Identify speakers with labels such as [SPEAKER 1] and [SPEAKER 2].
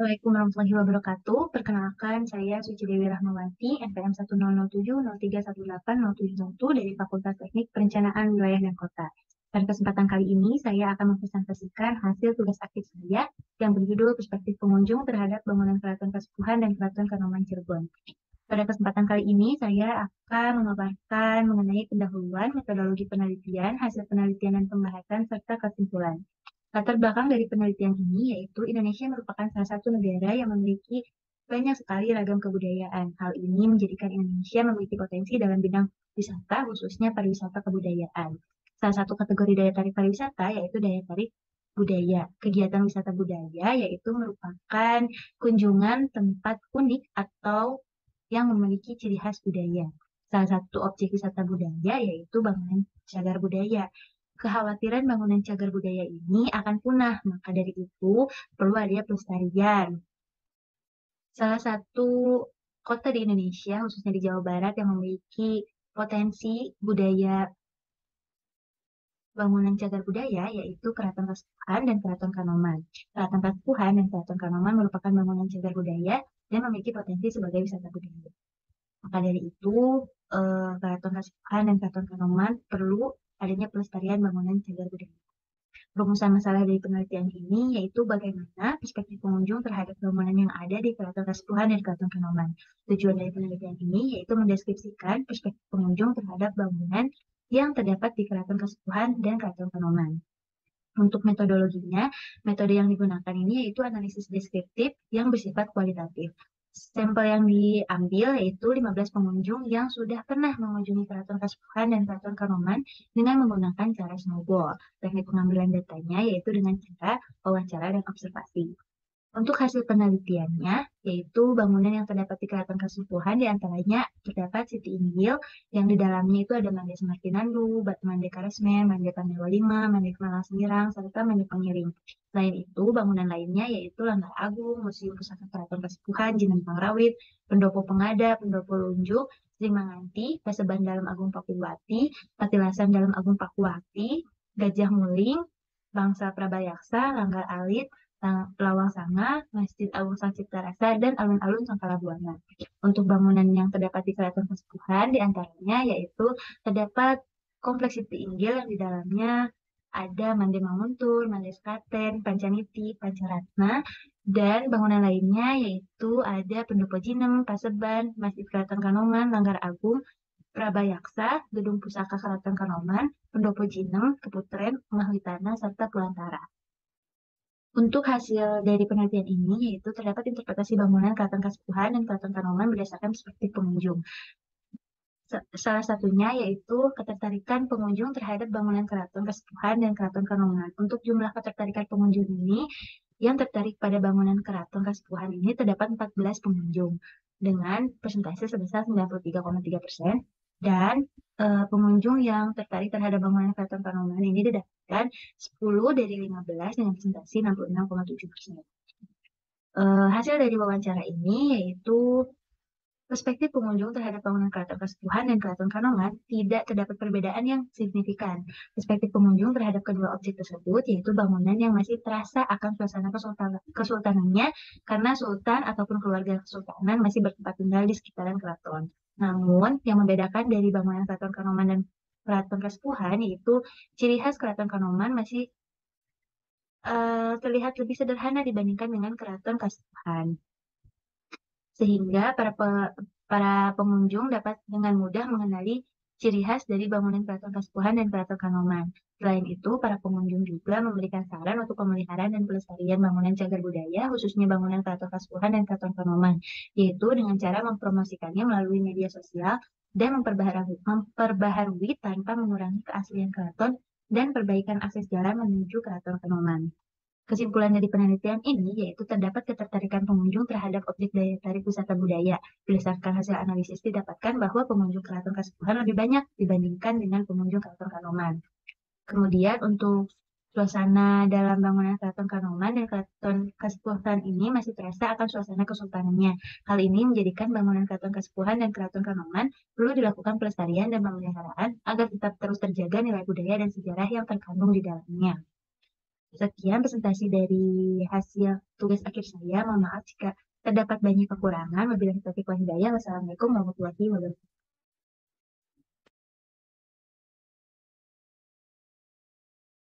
[SPEAKER 1] Assalamualaikum warahmatullahi wabarakatuh. Perkenalkan, saya Suci Dewi Rahmawati, NPM 1007031807 dari Fakultas Teknik Perencanaan Wilayah dan Kota. Pada kesempatan kali ini, saya akan mempresentasikan hasil tugas aktif saya yang berjudul Perspektif Pengunjung terhadap Bangunan Keraton Kasepuhan dan Keraton Kanoman Cirebon. Pada kesempatan kali ini, saya akan memaparkan mengenai pendahuluan, metodologi penelitian, hasil penelitian dan pembahasan, serta kesimpulan. Latar belakang dari penelitian ini yaitu Indonesia merupakan salah satu negara yang memiliki banyak sekali ragam kebudayaan. Hal ini menjadikan Indonesia memiliki potensi dalam bidang wisata, khususnya pariwisata kebudayaan. Salah satu kategori daya tarik pariwisata yaitu daya tarik budaya. Kegiatan wisata budaya yaitu merupakan kunjungan tempat unik atau yang memiliki ciri khas budaya. Salah satu objek wisata budaya yaitu bangunan cagar budaya. Kekhawatiran bangunan cagar budaya ini akan punah, maka dari itu perlu ada pelestarian. Salah satu kota di Indonesia, khususnya di Jawa Barat, yang memiliki potensi budaya bangunan cagar budaya yaitu Keraton Kasepuhan dan Keraton Kanoman. Keraton Kasepuhan dan Keraton Kanoman merupakan bangunan cagar budaya dan memiliki potensi sebagai wisata budaya. Maka dari itu, Keraton Kasepuhan dan Keraton Kanoman perlu adanya pelestarian bangunan cagar budaya. Rumusan masalah dari penelitian ini yaitu bagaimana perspektif pengunjung terhadap bangunan yang ada di Keraton Kasepuhan dan Keraton Kanoman. Tujuan dari penelitian ini yaitu mendeskripsikan perspektif pengunjung terhadap bangunan yang terdapat di Keraton Kasepuhan dan Keraton Kanoman. Untuk metodologinya, metode yang digunakan ini yaitu analisis deskriptif yang bersifat kualitatif. Sampel yang diambil yaitu 15 pengunjung yang sudah pernah mengunjungi Keraton Kasepuhan dan Keraton Kanoman dengan menggunakan cara snowball. Teknik pengambilan datanya yaitu dengan cara wawancara dan observasi. Untuk hasil penelitiannya, yaitu bangunan yang terdapat di Keraton Kasepuhan, diantaranya terdapat Siti Inggil, yang di dalamnya itu ada Mande Semarkinandu, Mande Karesmen, Mande Pandewa V, Mande Malang Semirang, serta Mande Pengiring. Selain itu, bangunan lainnya yaitu Langgar Agung, Museum Pusaka Keraton Kasepuhan, Jeneng Pangrawit, Pendopo Pengada, Pendopo Lunjuk, Sri Manganti, Paseban Dalam Agung Pakuwati, Patilasan Dalam Agung Pakuwati, Gajah Muling, Bangsa Prabayaksa, Langgar Alit, Lawang Sanga, Masjid Agung Sang Cipta Rasa, dan alun-alun Sangkala Buana. Untuk bangunan yang terdapat di Keraton Kasepuhan, diantaranya yaitu terdapat Kompleks Siti Inggil yang di dalamnya ada Mande Manguntur, Mande Sekaten, Pancaniti, Pancaratna, dan bangunan lainnya yaitu ada Pendopo Jinem, Paseban, Masjid Keraton Kanoman, Langgar Agung, Prabayaksa, Gedung Pusaka Keraton Kanoman, Pendopo Jinem, Keputren, Mahwitana, serta Pulantara. Untuk hasil dari penelitian ini yaitu terdapat interpretasi bangunan Keraton Kasepuhan dan Keraton Kanoman berdasarkan perspektif pengunjung. Salah satunya yaitu ketertarikan pengunjung terhadap bangunan Keraton Kasepuhan dan Keraton Kanoman. Untuk jumlah ketertarikan pengunjung ini, yang tertarik pada bangunan Keraton Kasepuhan ini terdapat 14 pengunjung dengan persentase sebesar 93,3%, dan pengunjung yang tertarik terhadap bangunan Keraton Kanoman ini didapatkan 10 dari 15 dengan presentasi 66,7%. Hasil dari wawancara ini yaitu perspektif pengunjung terhadap bangunan Keraton Kasepuhan dan Keraton Kanoman tidak terdapat perbedaan yang signifikan. Perspektif pengunjung terhadap kedua objek tersebut yaitu bangunan yang masih terasa akan suasana kesultanannya karena sultan ataupun keluarga kesultanan masih bertempat tinggal di sekitaran keraton. Namun, yang membedakan dari bangunan Keraton Kanoman dan Keraton Kasepuhan yaitu ciri khas Keraton Kanoman masih terlihat lebih sederhana dibandingkan dengan Keraton Kasepuhan. Sehingga para pengunjung dapat dengan mudah mengenali ciri khas dari bangunan Keraton Kasepuhan dan Keraton Kanoman. Selain itu, para pengunjung juga memberikan saran untuk pemeliharaan dan pelestarian bangunan cagar budaya, khususnya bangunan Keraton Kasepuhan dan Keraton Kanoman, yaitu dengan cara mempromosikannya melalui media sosial dan memperbaharui tanpa mengurangi keaslian keraton dan perbaikan akses jalan menuju Keraton Kanoman. Kesimpulan dari penelitian ini yaitu terdapat ketertarikan pengunjung terhadap objek daya tarik wisata budaya. Berdasarkan hasil analisis didapatkan bahwa pengunjung Keraton Kasepuhan lebih banyak dibandingkan dengan pengunjung Keraton Kanoman. Kemudian untuk suasana dalam bangunan Keraton Kanoman dan Keraton Kasepuhan ini masih terasa akan suasana kesultanannya. Hal ini menjadikan bangunan Keraton Kasepuhan dan Keraton Kanoman perlu dilakukan pelestarian dan pemeliharaan agar tetap terus terjaga nilai budaya dan sejarah yang terkandung di dalamnya. Sekian presentasi dari hasil tugas akhir saya. Mohon maaf jika terdapat banyak kekurangan. Wabillahi taufiq wal hidayah. Wassalamualaikum warahmatullahi wabarakatuh.